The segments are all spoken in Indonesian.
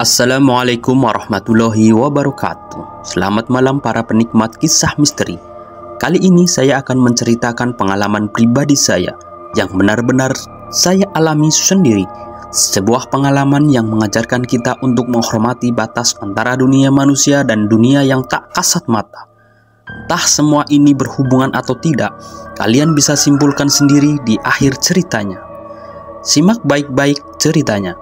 Assalamualaikum warahmatullahi wabarakatuh. Selamat malam para penikmat kisah misteri. Kali ini saya akan menceritakan pengalaman pribadi saya yang benar-benar saya alami sendiri. Sebuah pengalaman yang mengajarkan kita untuk menghormati batas antara dunia manusia dan dunia yang tak kasat mata. Entah semua ini berhubungan atau tidak, kalian bisa simpulkan sendiri di akhir ceritanya. Simak baik-baik ceritanya.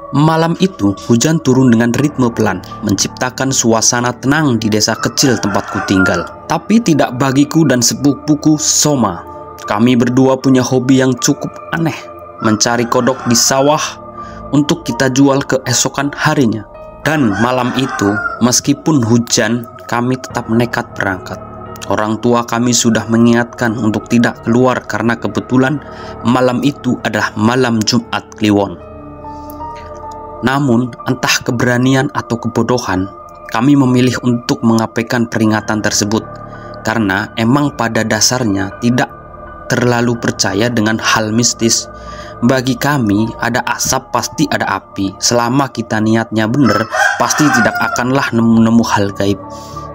Malam itu, hujan turun dengan ritme pelan, menciptakan suasana tenang di desa kecil tempatku tinggal. Tapi tidak bagiku dan sepupuku Soma. Kami berdua punya hobi yang cukup aneh, mencari kodok di sawah untuk kita jual keesokan harinya. Dan malam itu, meskipun hujan, kami tetap nekat berangkat. Orang tua kami sudah mengingatkan untuk tidak keluar karena kebetulan malam itu adalah malam Jumat Kliwon. Namun, entah keberanian atau kebodohan, kami memilih untuk mengabaikan peringatan tersebut karena emang pada dasarnya tidak terlalu percaya dengan hal mistis. Bagi kami, ada asap pasti ada api. Selama kita niatnya benar, pasti tidak akanlah nemu hal gaib.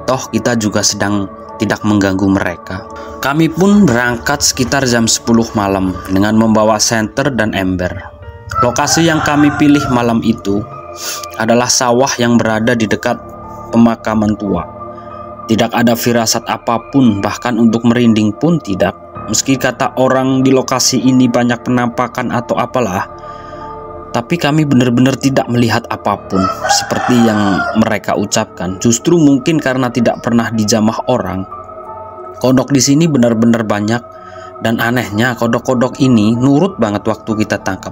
Toh kita juga sedang tidak mengganggu mereka. Kami pun berangkat sekitar jam 10 malam dengan membawa senter dan ember. Lokasi yang kami pilih malam itu adalah sawah yang berada di dekat pemakaman tua. Tidak ada firasat apapun, bahkan untuk merinding pun tidak. Meski kata orang di lokasi ini banyak penampakan atau apalah, tapi kami benar-benar tidak melihat apapun seperti yang mereka ucapkan. Justru mungkin karena tidak pernah dijamah orang, kodok di sini benar-benar banyak. Dan anehnya kodok-kodok ini nurut banget waktu kita tangkap.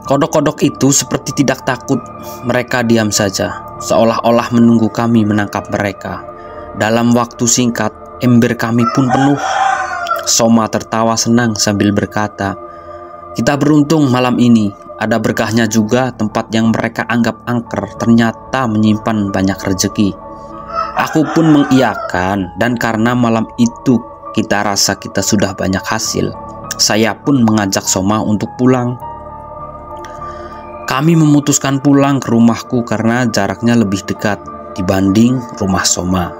Kodok-kodok itu seperti tidak takut, mereka diam saja, seolah-olah menunggu kami menangkap mereka. Dalam waktu singkat, ember kami pun penuh. Soma tertawa senang sambil berkata, "Kita beruntung malam ini, ada berkahnya juga tempat yang mereka anggap angker, ternyata menyimpan banyak rezeki." Aku pun mengiyakan, dan karena malam itu kita rasa kita sudah banyak hasil, saya pun mengajak Soma untuk pulang. Kami memutuskan pulang ke rumahku karena jaraknya lebih dekat dibanding rumah Soma.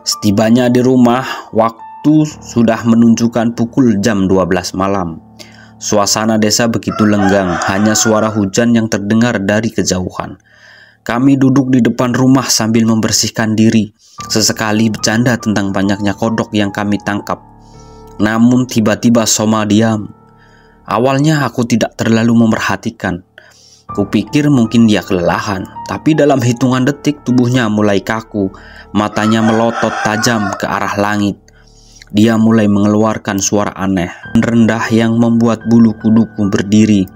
Setibanya di rumah, waktu sudah menunjukkan pukul jam 12 malam. Suasana desa begitu lenggang, hanya suara hujan yang terdengar dari kejauhan. Kami duduk di depan rumah sambil membersihkan diri, sesekali bercanda tentang banyaknya kodok yang kami tangkap. Namun tiba-tiba Soma diam. Awalnya aku tidak terlalu memperhatikan. Kupikir mungkin dia kelelahan, tapi dalam hitungan detik tubuhnya mulai kaku, matanya melotot tajam ke arah langit. Dia mulai mengeluarkan suara aneh, rendah yang membuat bulu kuduku berdiri.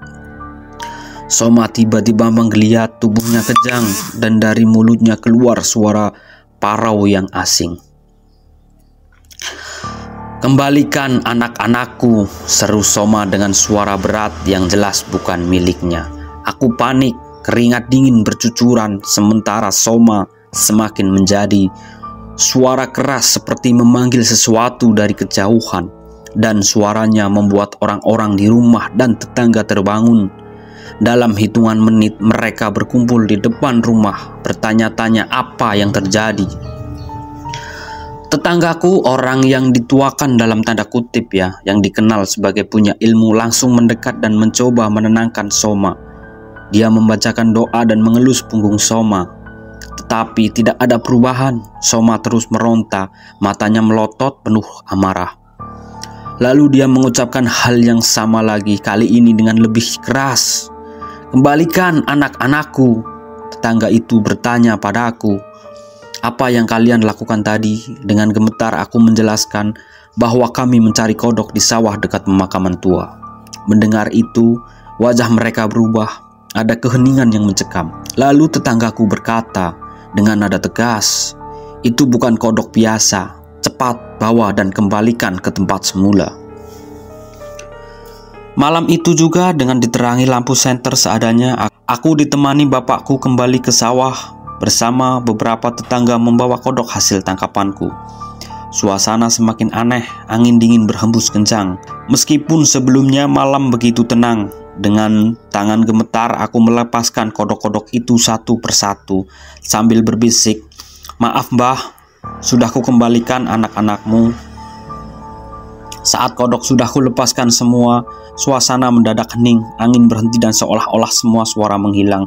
Soma tiba-tiba menggeliat, tubuhnya kejang, dan dari mulutnya keluar suara parau yang asing. "Kembalikan anak-anakku," seru Soma dengan suara berat yang jelas bukan miliknya. Aku panik, keringat dingin bercucuran, sementara Soma semakin menjadi. Suara keras seperti memanggil sesuatu dari kejauhan, dan suaranya membuat orang-orang di rumah dan tetangga terbangun. Dalam hitungan menit mereka berkumpul di depan rumah, bertanya-tanya apa yang terjadi. Tetanggaku, orang yang dituakan dalam tanda kutip ya, yang dikenal sebagai punya ilmu, langsung mendekat dan mencoba menenangkan Soma. Dia membacakan doa dan mengelus punggung Soma. Tetapi tidak ada perubahan. Soma terus meronta, matanya melotot penuh amarah. Lalu dia mengucapkan hal yang sama lagi, kali ini dengan lebih keras. "Kembalikan anak-anakku." Tetangga itu bertanya padaku, "Apa yang kalian lakukan tadi?" Dengan gemetar aku menjelaskan bahwa kami mencari kodok di sawah dekat pemakaman tua. Mendengar itu, wajah mereka berubah. Ada keheningan yang mencekam. Lalu tetanggaku berkata dengan nada tegas, "Itu bukan kodok biasa. Cepat bawa dan kembalikan ke tempat semula." Malam itu juga dengan diterangi lampu senter seadanya, aku ditemani bapakku kembali ke sawah bersama beberapa tetangga membawa kodok hasil tangkapanku. Suasana semakin aneh, angin dingin berhembus kencang. Meskipun sebelumnya malam begitu tenang, Dengan tangan gemetar aku melepaskan kodok-kodok itu satu persatu sambil berbisik, "Maaf Mbah, sudah ku kembalikan anak-anakmu." Saat kodok sudah ku lepaskan semua, suasana mendadak hening, angin berhenti dan seolah-olah semua suara menghilang.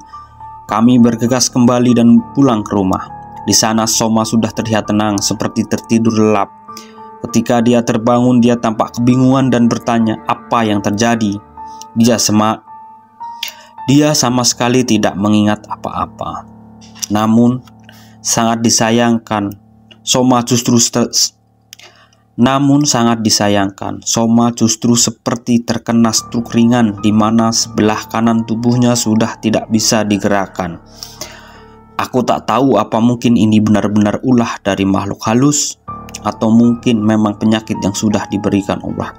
Kami bergegas kembali dan pulang ke rumah. Di sana Soma sudah terlihat tenang, seperti tertidur lelap. Ketika dia terbangun, dia tampak kebingungan dan bertanya apa yang terjadi. Dia sama sekali tidak mengingat apa-apa. Namun sangat disayangkan, Soma justru seperti terkena stroke ringan di mana sebelah kanan tubuhnya sudah tidak bisa digerakkan. Aku tak tahu apa mungkin ini benar-benar ulah dari makhluk halus atau mungkin memang penyakit yang sudah diberikan Allah.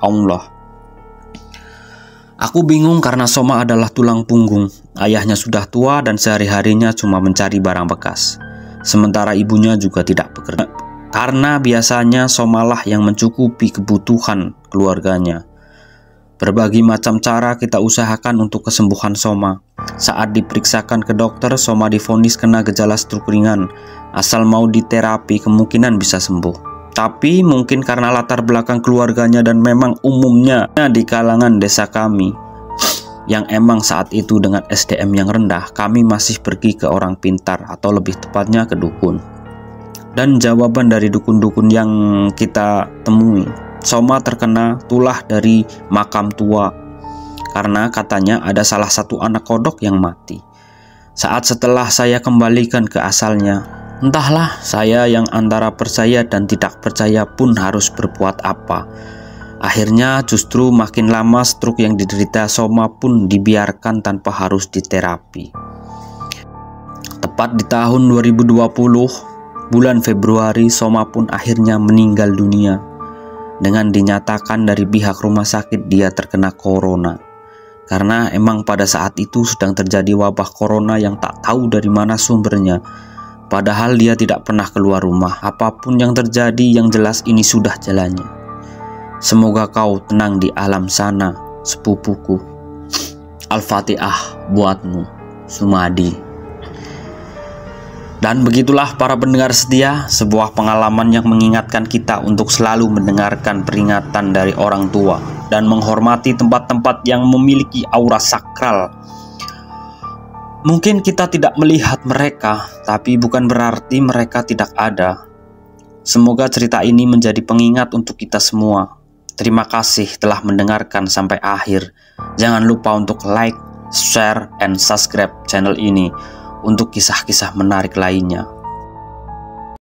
Aku bingung karena Soma adalah tulang punggung. Ayahnya sudah tua dan sehari-harinya cuma mencari barang bekas. Sementara ibunya juga tidak bekerja. Karena biasanya Somalah yang mencukupi kebutuhan keluarganya. Berbagai macam cara kita usahakan untuk kesembuhan Soma. Saat diperiksakan ke dokter, Soma divonis kena gejala stroke ringan. Asal mau diterapi kemungkinan bisa sembuh. Tapi mungkin karena latar belakang keluarganya dan memang umumnya di kalangan desa kami yang emang saat itu dengan SDM yang rendah, kami masih pergi ke orang pintar atau lebih tepatnya ke dukun. Dan jawaban dari dukun-dukun yang kita temui, Soma terkena tulah dari makam tua karena katanya ada salah satu anak kodok yang mati. Saat setelah saya kembalikan ke asalnya, entahlah saya yang antara percaya dan tidak percaya pun harus berbuat apa. Akhirnya justru makin lama stroke yang diderita Soma pun dibiarkan tanpa harus diterapi. Tepat di tahun 2020, bulan Februari, Soma pun akhirnya meninggal dunia. Dengan dinyatakan dari pihak rumah sakit dia terkena corona. Karena emang pada saat itu sedang terjadi wabah corona yang tak tahu dari mana sumbernya. Padahal dia tidak pernah keluar rumah. Apapun yang terjadi, yang jelas ini sudah jalannya. Semoga kau tenang di alam sana, sepupuku. Al-Fatihah buatmu, Sumadi. Dan begitulah para pendengar setia, sebuah pengalaman yang mengingatkan kita untuk selalu mendengarkan peringatan dari orang tua dan menghormati tempat-tempat yang memiliki aura sakral. Mungkin kita tidak melihat mereka, tapi bukan berarti mereka tidak ada. Semoga cerita ini menjadi pengingat untuk kita semua. Terima kasih telah mendengarkan sampai akhir. Jangan lupa untuk like, share, and subscribe channel ini untuk kisah-kisah menarik lainnya.